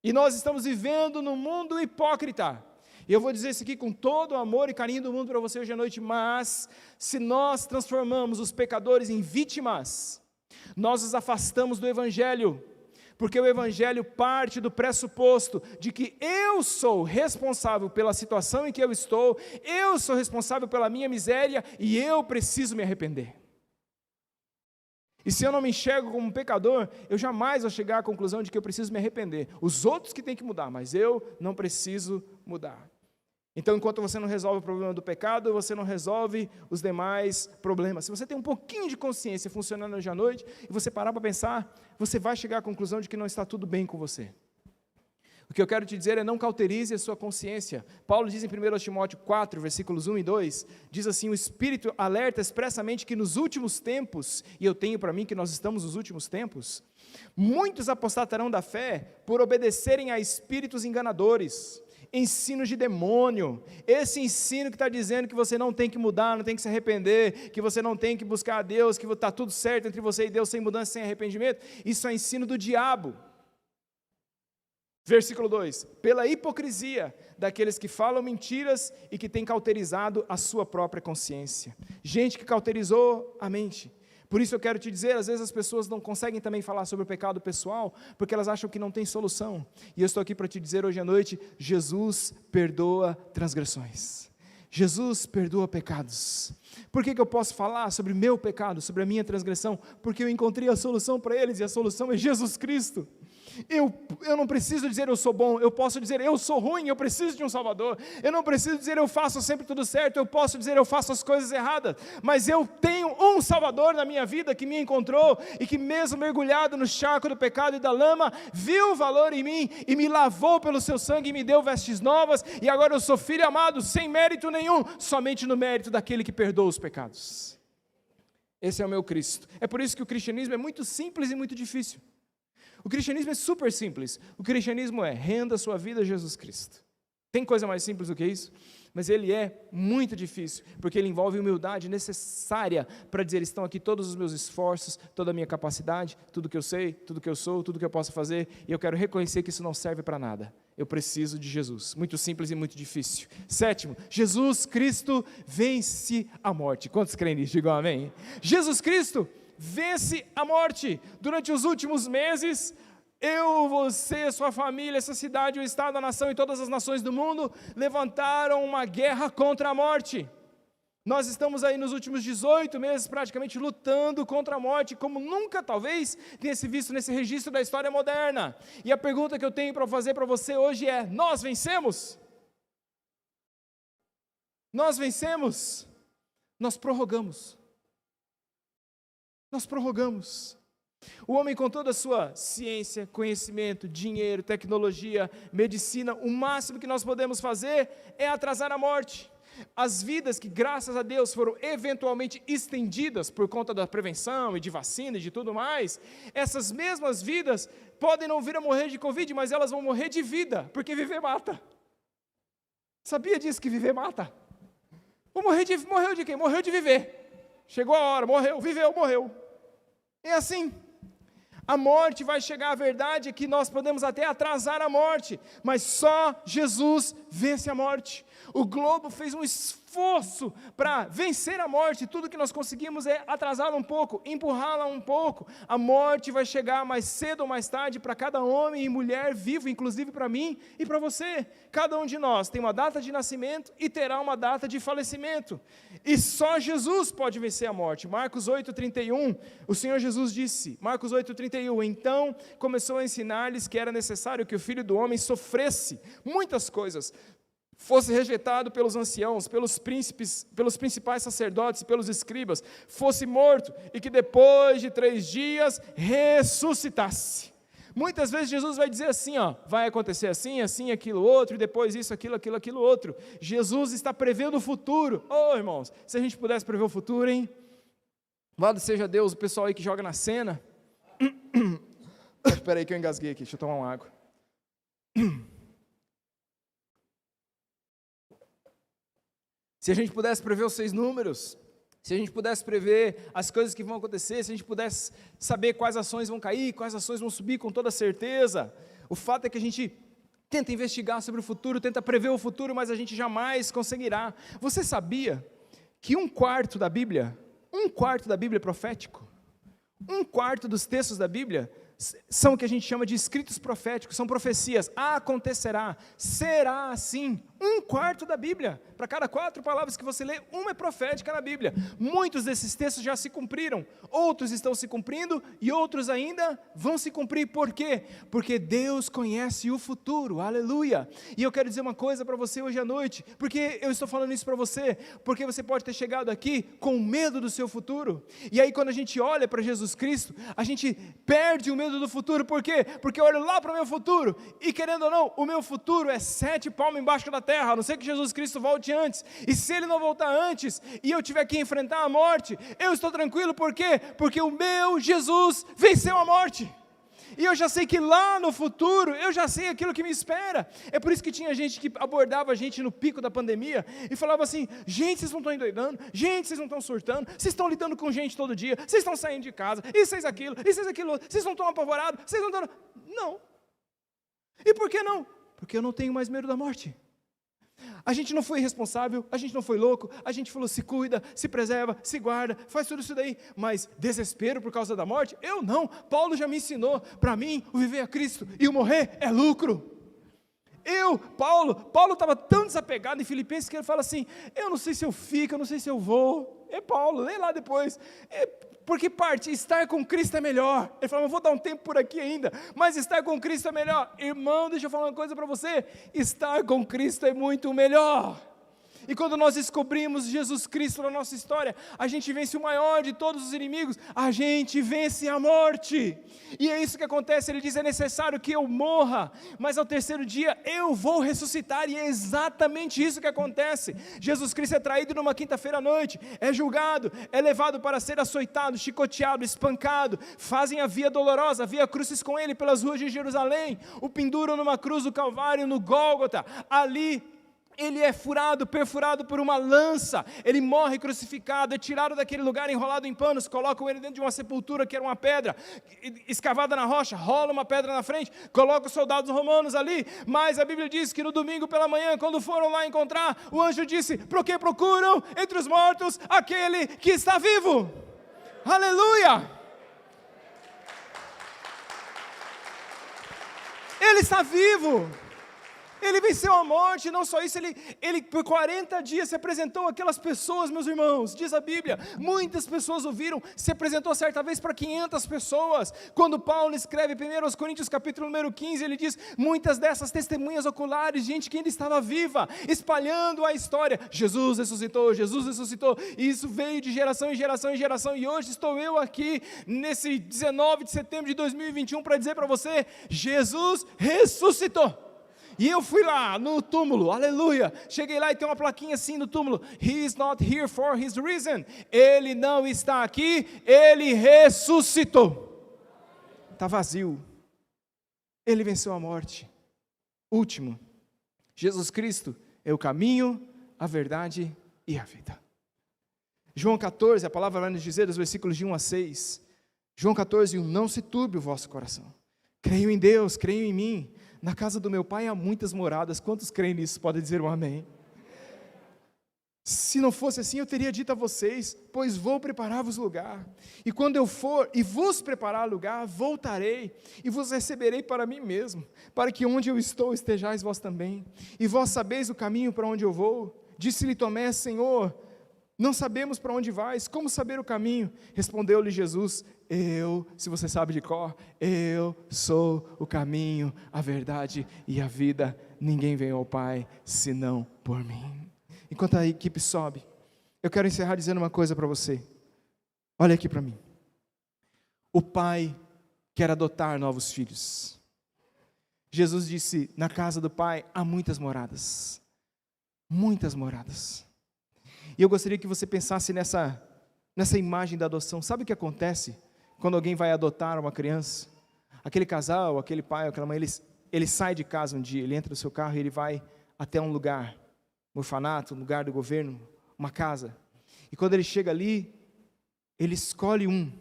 S1: E nós estamos vivendo num mundo hipócrita. E eu vou dizer isso aqui com todo o amor e carinho do mundo para você hoje à noite, mas se nós transformamos os pecadores em vítimas, nós os afastamos do Evangelho, porque o Evangelho parte do pressuposto de que eu sou responsável pela situação em que eu estou, eu sou responsável pela minha miséria e eu preciso me arrepender. E se eu não me enxergo como um pecador, eu jamais vou chegar à conclusão de que eu preciso me arrepender. Os outros que têm que mudar, mas eu não preciso mudar. Então, enquanto você não resolve o problema do pecado, você não resolve os demais problemas. Se você tem um pouquinho de consciência funcionando hoje à noite, e você parar para pensar, você vai chegar à conclusão de que não está tudo bem com você. O que eu quero te dizer é não cauterize a sua consciência. Paulo diz em 1 Timóteo 4, versículos 1 e 2, diz assim, o Espírito alerta expressamente que nos últimos tempos, e eu tenho para mim que nós estamos nos últimos tempos, muitos apostatarão da fé por obedecerem a espíritos enganadores, ensinos de demônio, esse ensino que está dizendo que você não tem que mudar, não tem que se arrepender, que você não tem que buscar a Deus, que está tudo certo entre você e Deus, sem mudança, sem arrependimento, isso é ensino do diabo. Versículo 2, pela hipocrisia daqueles que falam mentiras e que têm cauterizado a sua própria consciência, gente que cauterizou a mente. Por isso eu quero te dizer, às vezes as pessoas não conseguem também falar sobre o pecado pessoal, porque elas acham que não tem solução. E eu estou aqui para te dizer hoje à noite, Jesus perdoa transgressões. Jesus perdoa pecados. Por que eu posso falar sobre meu pecado, sobre a minha transgressão? Porque eu encontrei a solução para eles, e a solução é Jesus Cristo. Eu não preciso dizer eu sou bom, eu posso dizer eu sou ruim, eu preciso de um Salvador. Eu não preciso dizer eu faço sempre tudo certo, eu posso dizer eu faço as coisas erradas, mas eu tenho um Salvador na minha vida que me encontrou e que mesmo mergulhado no charco do pecado e da lama, viu o valor em mim e me lavou pelo seu sangue e me deu vestes novas, e agora eu sou filho amado sem mérito nenhum, somente no mérito daquele que perdoa os pecados. Esse é o meu Cristo. É por isso que o cristianismo é muito simples e muito difícil. O cristianismo é super simples. O cristianismo é renda sua vida a Jesus Cristo. Tem coisa mais simples do que isso? Mas ele é muito difícil, porque ele envolve humildade necessária para dizer, estão aqui todos os meus esforços, toda a minha capacidade, tudo que eu sei, tudo que eu sou, tudo que eu posso fazer, e eu quero reconhecer que isso não serve para nada. Eu preciso de Jesus. Muito simples e muito difícil. Sétimo, Jesus Cristo vence a morte. Quantos creem nisso? Digam amém. Jesus Cristo vence a morte. Durante os últimos meses, eu, você, sua família, essa cidade, o estado, a nação e todas as nações do mundo levantaram uma guerra contra a morte. Nós estamos aí nos últimos 18 meses praticamente lutando contra a morte, como nunca talvez tenha se visto nesse registro da história moderna. E a pergunta que eu tenho para fazer para você hoje é: nós vencemos? Nós vencemos? Nós prorrogamos. Nós prorrogamos. O homem, com toda a sua ciência, conhecimento, dinheiro, tecnologia, medicina, o máximo que nós podemos fazer é atrasar a morte. As vidas que, graças a Deus, foram eventualmente estendidas por conta da prevenção e de vacina e de tudo mais, essas mesmas vidas podem não vir a morrer de Covid, mas elas vão morrer de vida, porque viver mata. Sabia disso, que viver mata? Morreu de quê? Morreu de viver. Chegou a hora, morreu, viveu, morreu. É assim. A morte vai chegar, a verdade é que nós podemos até atrasar a morte, mas só Jesus vence a morte. O globo fez um esforço para vencer a morte, tudo que nós conseguimos é atrasá-la um pouco, empurrá-la um pouco. A morte vai chegar mais cedo ou mais tarde para cada homem e mulher vivo, inclusive para mim e para você. Cada um de nós tem uma data de nascimento e terá uma data de falecimento. E só Jesus pode vencer a morte. Marcos 8,31, o Senhor Jesus disse, Marcos 8,31, então começou a ensinar-lhes que era necessário que o Filho do Homem sofresse muitas coisas, fosse rejeitado pelos anciãos, pelos príncipes, pelos principais sacerdotes, pelos escribas, fosse morto e que depois de 3 dias ressuscitasse. Muitas vezes Jesus vai dizer assim, vai acontecer assim, assim, aquilo outro, e depois isso, aquilo outro. Jesus está prevendo o futuro. Irmãos, se a gente pudesse prever o futuro, hein? Louvado seja Deus, o pessoal aí que joga na cena. Espera aí que eu engasguei aqui, deixa eu tomar uma água. Se a gente pudesse prever os 6 números, se a gente pudesse prever as coisas que vão acontecer, se a gente pudesse saber quais ações vão cair, quais ações vão subir com toda certeza, o fato é que a gente tenta investigar sobre o futuro, tenta prever o futuro, mas a gente jamais conseguirá. Você sabia que 1/4 da Bíblia, 1/4 da Bíblia é profético? 1/4 dos textos da Bíblia são o que a gente chama de escritos proféticos, são profecias. Acontecerá, será assim. 1/4 da Bíblia, para cada 4 palavras que você lê, uma é profética na Bíblia. Muitos desses textos já se cumpriram, outros estão se cumprindo e outros ainda vão se cumprir. Por quê? Porque Deus conhece o futuro, aleluia. E eu quero dizer uma coisa para você hoje à noite, porque eu estou falando isso para você, porque você pode ter chegado aqui com medo do seu futuro, e aí quando a gente olha para Jesus Cristo, a gente perde o medo do futuro. Por quê? Porque eu olho lá para o meu futuro, e querendo ou não, o meu futuro é 7 palmos embaixo da terra, a não ser que Jesus Cristo volte antes, e se Ele não voltar antes, e eu tiver que enfrentar a morte, eu estou tranquilo. Por quê? Porque o meu Jesus venceu a morte, e eu já sei que lá no futuro, eu já sei aquilo que me espera. É por isso que tinha gente que abordava a gente no pico da pandemia, e falava assim: gente, vocês não estão endoidando, gente, vocês não estão surtando, vocês estão lidando com gente todo dia, vocês estão saindo de casa, e vocês aquilo, vocês não estão apavorados, vocês não estão... Não. E por que não? Porque eu não tenho mais medo da morte. A gente não foi irresponsável, a gente não foi louco, a gente falou: se cuida, se preserva, se guarda, faz tudo isso daí, mas desespero por causa da morte? Eu não. Paulo já me ensinou, para mim o viver é Cristo e o morrer é lucro. Paulo estava tão desapegado em Filipenses que ele fala assim: eu não sei se eu fico, eu não sei se eu vou. É Paulo, lê lá depois. Porque estar com Cristo é melhor. Ele falou: eu vou dar um tempo por aqui ainda, mas estar com Cristo é melhor. Irmão, deixa eu falar uma coisa para você: estar com Cristo é muito melhor. E quando nós descobrimos Jesus Cristo na nossa história, a gente vence o maior de todos os inimigos, a gente vence a morte. E é isso que acontece. Ele diz: é necessário que eu morra, mas ao 3º dia eu vou ressuscitar. E é exatamente isso que acontece. Jesus Cristo é traído numa quinta-feira à noite, é julgado, é levado para ser açoitado, chicoteado, espancado, fazem a via dolorosa, a via crucis com ele pelas ruas de Jerusalém, o penduram numa cruz do Calvário, no Gólgota. Ali ele é perfurado por uma lança, ele morre crucificado, é tirado daquele lugar enrolado em panos, colocam ele dentro de uma sepultura que era uma pedra, escavada na rocha, rola uma pedra na frente, colocam os soldados romanos ali, mas a Bíblia diz que no domingo pela manhã, quando foram lá encontrar, o anjo disse: por que procuram entre os mortos aquele que está vivo? Aleluia! Ele está vivo! Ele venceu a morte, não só isso, ele por 40 dias se apresentou àquelas pessoas, meus irmãos, diz a Bíblia, muitas pessoas ouviram, se apresentou certa vez para 500 pessoas, quando Paulo escreve 1 Coríntios capítulo número 15, ele diz, muitas dessas testemunhas oculares, gente que ainda estava viva, espalhando a história, Jesus ressuscitou, e isso veio de geração em geração em geração, e hoje estou eu aqui, nesse 19 de setembro de 2021, para dizer para você, Jesus ressuscitou. E eu fui lá no túmulo, aleluia, cheguei lá e tem uma plaquinha assim no túmulo, He is not here for his reason, Ele não está aqui, Ele ressuscitou, está vazio, Ele venceu a morte. Último, Jesus Cristo é o caminho, a verdade e a vida. João 14, a palavra vai nos dizer, dos versículos de 1 a 6, João 14, 1, não se turbe o vosso coração, creio em Deus, creio em mim, na casa do meu pai há muitas moradas, quantos creem nisso? Podem dizer um amém. Se não fosse assim, eu teria dito a vocês, pois vou preparar-vos lugar, e quando eu for e vos preparar lugar, voltarei, e vos receberei para mim mesmo, para que onde eu estou estejais vós também, e vós sabeis o caminho para onde eu vou. Disse-lhe Tomé, Senhor, não sabemos para onde vais, como saber o caminho? Respondeu-lhe Jesus, se você sabe de cor, eu sou o caminho, a verdade e a vida, ninguém vem ao Pai, senão por mim. Enquanto a equipe sobe, eu quero encerrar dizendo uma coisa para você, olha aqui para mim, o Pai quer adotar novos filhos. Jesus disse, na casa do Pai há muitas moradas, e eu gostaria que você pensasse nessa imagem da adoção. Sabe o que acontece quando alguém vai adotar uma criança? Aquele casal, aquele pai, aquela mãe, ele sai de casa um dia, ele entra no seu carro e ele vai até um lugar, um orfanato, um lugar do governo, uma casa. E quando ele chega ali, ele escolhe um.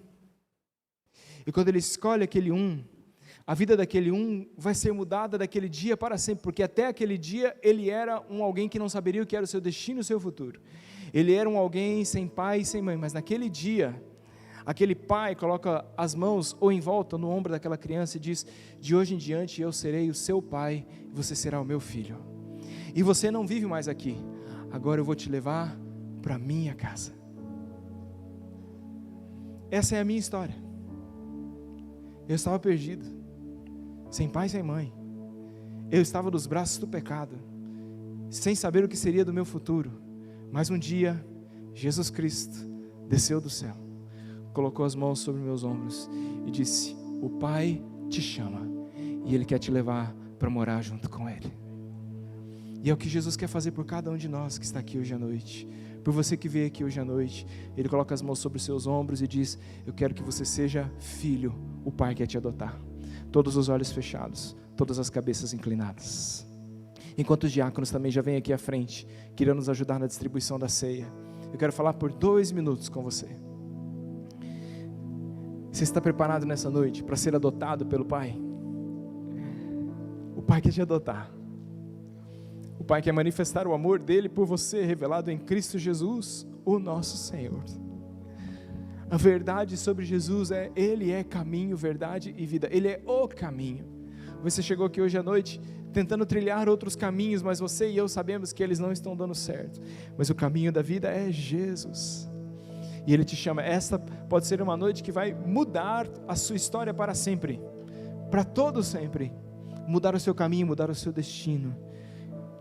S1: E quando ele escolhe aquele um, a vida daquele um vai ser mudada daquele dia para sempre, porque até aquele dia ele era alguém que não saberia o que era o seu destino e o seu futuro. Ele era alguém sem pai e sem mãe, mas naquele dia, aquele pai coloca as mãos ou em volta no ombro daquela criança e diz, de hoje em diante eu serei o seu pai e você será o meu filho. E você não vive mais aqui, agora eu vou te levar para a minha casa. Essa é a minha história. Eu estava perdido, sem pai e sem mãe. Eu estava nos braços do pecado, sem saber o que seria do meu futuro. Mas um dia, Jesus Cristo desceu do céu, colocou as mãos sobre meus ombros e disse, o Pai te chama e Ele quer te levar para morar junto com Ele. E é o que Jesus quer fazer por cada um de nós que está aqui hoje à noite. Por você que veio aqui hoje à noite, Ele coloca as mãos sobre os seus ombros e diz, eu quero que você seja filho, o Pai quer te adotar. Todos os olhos fechados, todas as cabeças inclinadas. Enquanto os diáconos também já vêm aqui à frente, que irão nos ajudar na distribuição da ceia, eu quero falar por 2 minutos com você. Você está preparado nessa noite para ser adotado pelo Pai? O Pai quer te adotar. O Pai quer manifestar o amor dele por você, revelado em Cristo Jesus, o nosso Senhor. A verdade sobre Jesus é, Ele é caminho, verdade e vida. Ele é o caminho. Você chegou aqui hoje à noite tentando trilhar outros caminhos, mas você e eu sabemos que eles não estão dando certo. Mas o caminho da vida é Jesus. E Ele te chama. Esta pode ser uma noite que vai mudar a sua história para sempre. Para todo sempre. Mudar o seu caminho, mudar o seu destino.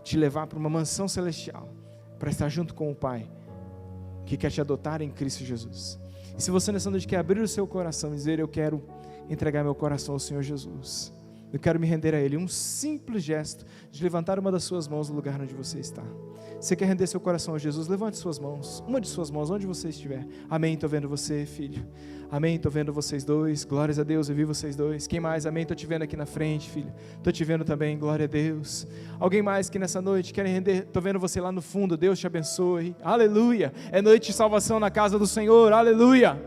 S1: Te levar para uma mansão celestial. Para estar junto com o Pai, que quer te adotar em Cristo Jesus. E se você nessa noite quer abrir o seu coração e dizer, eu quero entregar meu coração ao Senhor Jesus, eu quero me render a Ele, um simples gesto de levantar uma das suas mãos no lugar onde você está. Você quer render seu coração a Jesus? Levante suas mãos, uma de suas mãos, onde você estiver. Amém, estou vendo você, filho. Amém, estou vendo vocês dois. Glórias a Deus, eu vi vocês dois. Quem mais? Amém, estou te vendo aqui na frente, filho. Estou te vendo também, glória a Deus. Alguém mais que nessa noite quer render? Estou vendo você lá no fundo, Deus te abençoe. Aleluia, é noite de salvação na casa do Senhor, aleluia.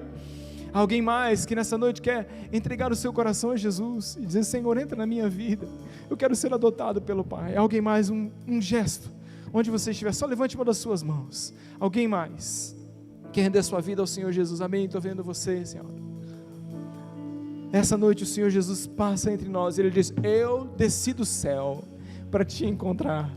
S1: Alguém mais que nessa noite quer entregar o seu coração a Jesus e dizer, Senhor, entra na minha vida, eu quero ser adotado pelo Pai. Alguém mais, um gesto, onde você estiver, só levante uma das suas mãos. Alguém mais quer render sua vida ao Senhor Jesus? Amém, estou vendo você, Senhor. Essa noite o Senhor Jesus passa entre nós e Ele diz, eu desci do céu para te encontrar.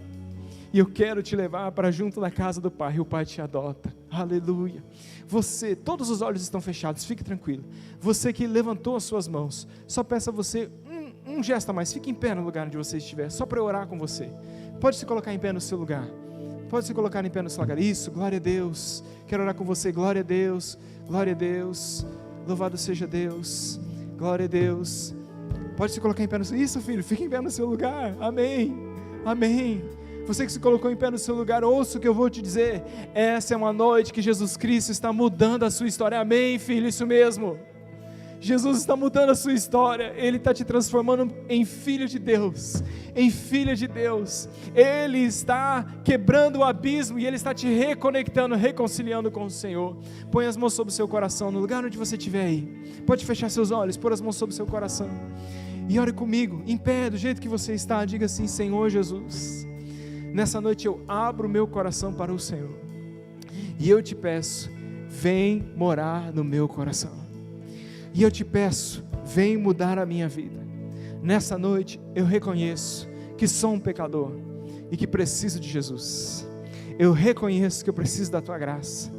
S1: E eu quero te levar para junto da casa do Pai, e o Pai te adota. Aleluia. Você, todos os olhos estão fechados, fique tranquilo. Você que levantou as suas mãos, só peço a você um gesto a mais. Fique em pé no lugar onde você estiver, só para eu orar com você. Pode se colocar em pé no seu lugar. Pode se colocar em pé no seu lugar. Isso, glória a Deus. Quero orar com você. Glória a Deus. Glória a Deus. Louvado seja Deus. Glória a Deus. Pode se colocar em pé no seu... Isso, filho, fique em pé no seu lugar. Amém. Amém. Você que se colocou em pé no seu lugar, ouça o que eu vou te dizer. Essa é uma noite que Jesus Cristo está mudando a sua história. Amém, filho, isso mesmo. Jesus está mudando a sua história. Ele está te transformando em filho de Deus, em filha de Deus. Ele está quebrando o abismo e Ele está te reconectando, reconciliando com o Senhor. Põe as mãos sobre o seu coração, no lugar onde você estiver aí. Pode fechar seus olhos, pôr as mãos sobre o seu coração e ore comigo, em pé, do jeito que você está. Diga assim: Senhor Jesus, nessa noite eu abro o meu coração para o Senhor, e eu te peço, vem morar no meu coração. E eu te peço, vem mudar a minha vida. Nessa noite eu reconheço que sou um pecador e que preciso de Jesus. Eu reconheço que eu preciso da tua graça.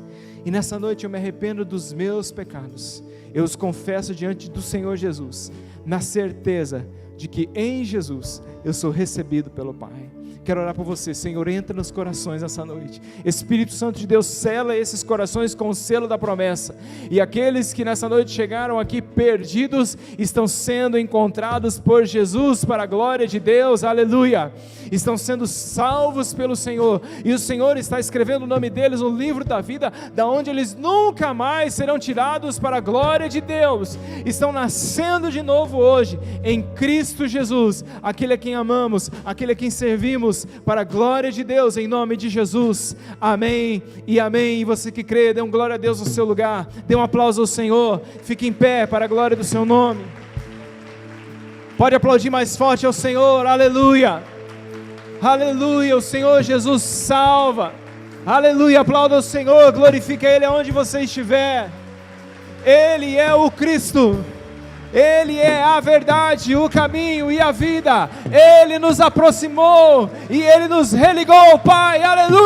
S1: E nessa noite eu me arrependo dos meus pecados. Eu os confesso diante do Senhor Jesus, na certeza de que em Jesus eu sou recebido pelo Pai. Quero orar por você. Senhor, entra nos corações essa noite. Espírito Santo de Deus, sela esses corações com o selo da promessa. E aqueles que nessa noite chegaram aqui perdidos, estão sendo encontrados por Jesus para a glória de Deus. Aleluia. Estão sendo salvos pelo Senhor. E o Senhor está escrevendo o nome deles no livro da vida, da onde eles nunca mais serão tirados para a glória de Deus. Estão nascendo de novo hoje em Cristo Jesus, aquele a quem amamos, aquele a quem servimos, para a glória de Deus, em nome de Jesus. Amém e amém. E você que crê, dê um glória a Deus no seu lugar, dê um aplauso ao Senhor, fique em pé para a glória do seu nome. Pode aplaudir mais forte ao Senhor. Aleluia, aleluia. O Senhor Jesus salva. Aleluia, aplauda o Senhor, glorifica Ele aonde você estiver. Ele é o Cristo, Ele é a verdade, o caminho e a vida. Ele nos aproximou e Ele nos religou, Pai, aleluia.